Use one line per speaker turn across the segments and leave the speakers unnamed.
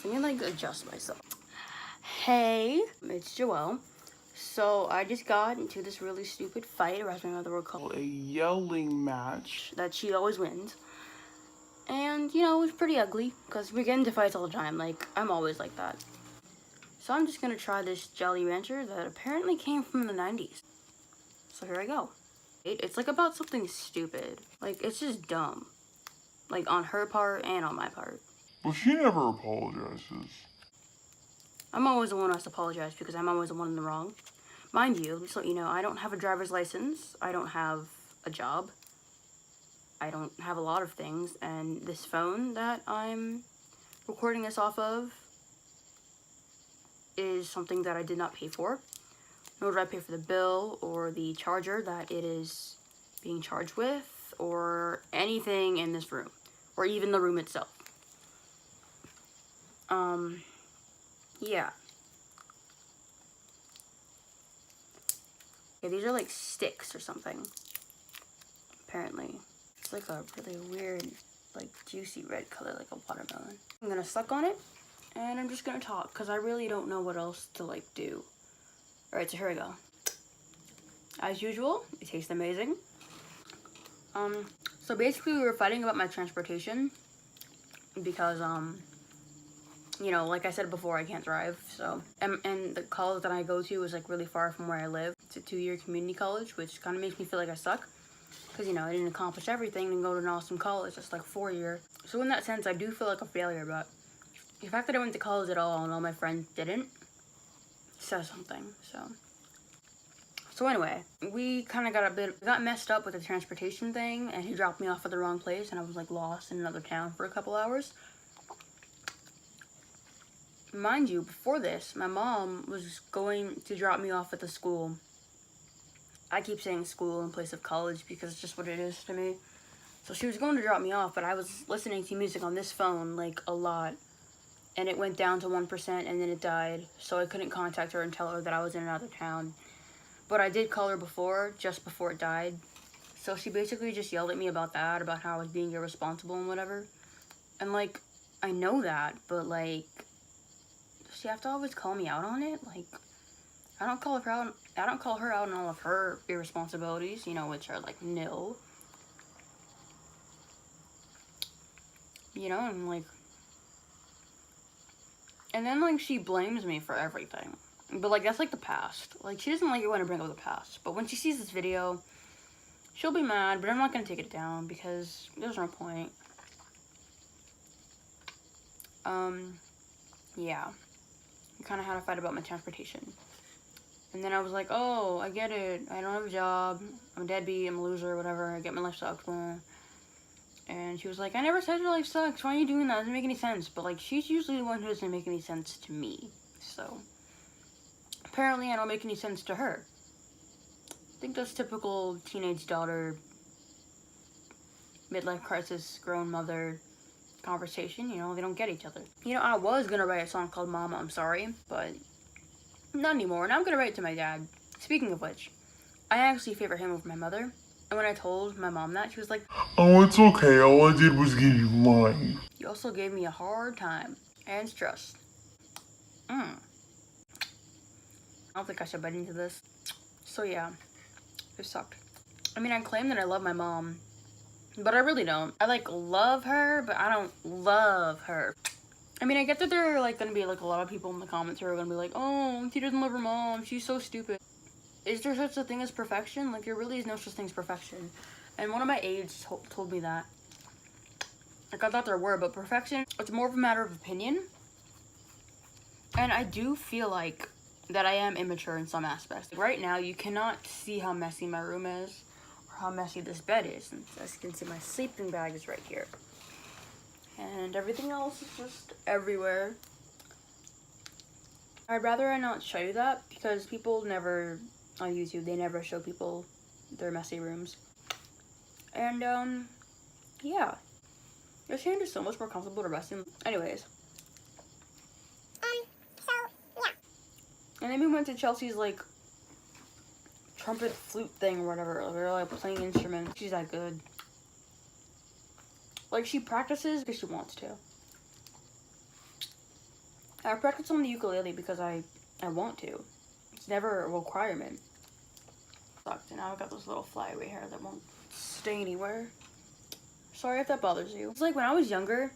Let me like adjust myself. Hey, it's Joelle. So I just got into this really stupid fight, or as my mother would call
A yelling match.
that she always wins. And, you know, it was pretty ugly, because we get into fights all the time. Like, I'm always like that. So I'm just gonna try this Jolly Rancher that apparently came from the 90s. So here I go. It's like about something stupid. Like, it's just dumb. Like, on her part and on my part.
But she never apologizes.
I'm always the one who has to apologize because I'm always the one in the wrong. Mind you, just to let you know, I don't have a driver's license. I don't have a job. I don't have a lot of things. And this phone that I'm recording this off of is something that I did not pay for. Nor did I pay for the bill or the charger that it is being charged with or anything in this room. Or even the room itself. Yeah. Yeah, these are like sticks or something. Apparently. It's like a really weird, like juicy red color, like a watermelon. I'm gonna suck on it, and I'm just gonna talk, because I really don't know what else to like do. Alright, so here we go. As usual, it tastes amazing. So basically we were fighting about my transportation, because, you know, like I said before, I can't drive, so. And the college that I go to is, like, really far from where I live. It's a 2-year community college, which kind of makes me feel like I suck. Because, you know, I didn't accomplish everything and go to an awesome college that's, like, 4-year. So in that sense, I do feel like a failure, but the fact that I went to college at all and all my friends didn't says something, so. So anyway, we kind of got messed up with the transportation thing, and he dropped me off at the wrong place, and I was, like, lost in another town for a couple hours. Mind you, before this, my mom was going to drop me off at the school. I keep saying school in place of college because it's just what it is to me. So she was going to drop me off, but I was listening to music on this phone, like, a lot. And it went down to 1% and then it died. So I couldn't contact her and tell her that I was in another town. But I did call her before, just before it died. So she basically just yelled at me about that, about how I was being irresponsible and whatever. And, like, I know that, but, like, does she have to always call me out on it? Like, I don't call her out on all of her irresponsibilities, you know, which are, like, nil. You know, and, like, and then, like, she blames me for everything. But, like, that's, like, the past. Like, she doesn't like it when I bring up the past. But when she sees this video, she'll be mad, but I'm not gonna take it down because there's no point. Yeah. We kind of had a fight about my transportation. And then I was like, oh, I get it. I don't have a job. I'm a deadbeat. I'm a loser, whatever. I get my life sucked. And she was like, I never said your life sucks. Why are you doing that? It doesn't make any sense. But, like, she's usually the one who doesn't make any sense to me. So, apparently I don't make any sense to her. I think that's typical teenage daughter, midlife crisis, grown mother conversation. You know, they don't get each other. You know, I was gonna write a song called Mama, I'm Sorry, but not anymore. Now I'm gonna write it to my dad. Speaking of which, I actually favor him over my mother. And when I told my mom that, she was like,
Oh, it's okay. All I did was give you mine.
You also gave me a hard time and stress. I don't think I should bite into this. So yeah, it sucked. I mean, I claim that I love my mom, but I really don't. I, like, love her, but I don't love her. I mean, I get that there are, like, gonna be, like, a lot of people in the comments who are gonna be like, oh, she doesn't love her mom, she's so stupid. Is there such a thing as perfection? Like, there really is no such thing as perfection. And one of my aides told me that. Like, I thought there were, but perfection, it's more of a matter of opinion. And I do feel like that I am immature in some aspects. Like, right now, you cannot see how messy my room is, or how messy this bed is. And as you can see, my sleeping bag is right here. And everything else is just everywhere. I'd rather I not show you that, because people never, on YouTube, they never show people their messy rooms. And, yeah. Your hand is so much more comfortable to rest in. Anyways.
So, yeah.
And then we went to Chelsea's, like, trumpet flute thing or whatever. Like, we were, like, playing instruments. She's that good. Like, she practices because she wants to. I practice on the ukulele because I want to. It's never a requirement. Sucked, and now I've got this little flyaway hair that won't stay anywhere. Sorry if that bothers you. It's like when I was younger,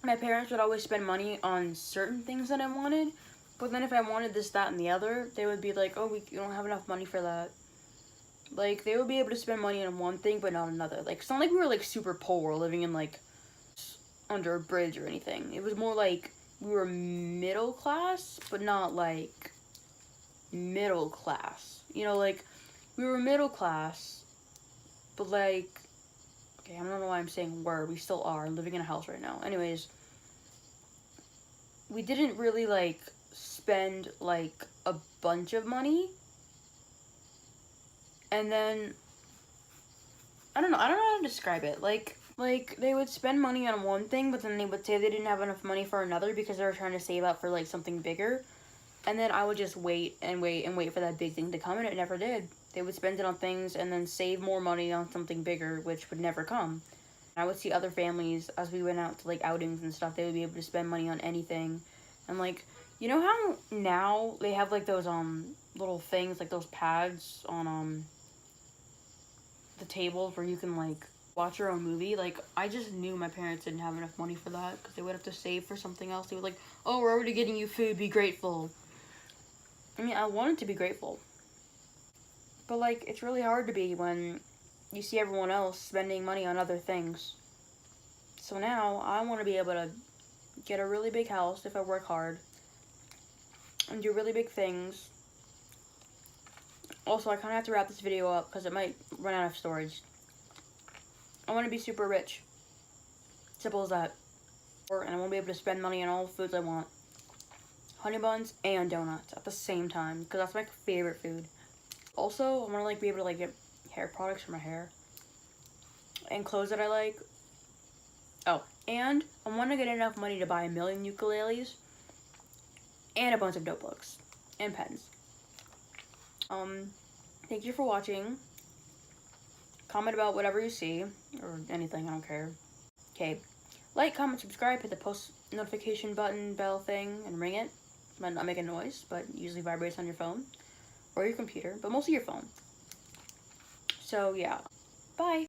my parents would always spend money on certain things that I wanted, but then if I wanted this, that, and the other, they would be like, oh, you don't have enough money for that. Like, they would be able to spend money on one thing, but not another. Like, it's not like we were, like, super poor, living in, like, under a bridge or anything. It was more like we were middle class, but not, like, middle class. You know, like, we were middle class, but, like, okay, I don't know why I'm saying were. We still are, living in a house right now. Anyways, we didn't really, like, spend, like, a bunch of money. And then, I don't know how to describe it. Like, they would spend money on one thing, but then they would say they didn't have enough money for another because they were trying to save up for, like, something bigger. And then I would just wait and wait and wait for that big thing to come, and it never did. They would spend it on things and then save more money on something bigger, which would never come. I would see other families, as we went out to, like, outings and stuff, they would be able to spend money on anything. And, like, you know how now they have, like, those, little things, like, those pads on, the tables where you can, like, watch your own movie? Like, I just knew my parents didn't have enough money for that, because they would have to save for something else. They would like, oh, we're already getting you food, be grateful. I mean, I wanted to be grateful. But, like, it's really hard to be when you see everyone else spending money on other things. So now, I want to be able to get a really big house if I work hard. And do really big things. Also, I kind of have to wrap this video up because it might run out of storage. I want to be super rich. Simple as that. And I want to be able to spend money on all the foods I want. Honey buns and donuts at the same time, because that's my favorite food. Also, I want to, like, be able to, like, get hair products for my hair. And clothes that I like. Oh, and I want to get enough money to buy 1 million ukuleles. And a bunch of notebooks. And pens. Thank you for watching. Comment about whatever you see, or anything, I don't care. Okay, like, comment, subscribe, hit the post notification button, bell thing, and ring it. Might not make a noise, but usually vibrates on your phone, or your computer, but mostly your phone. So, yeah. Bye!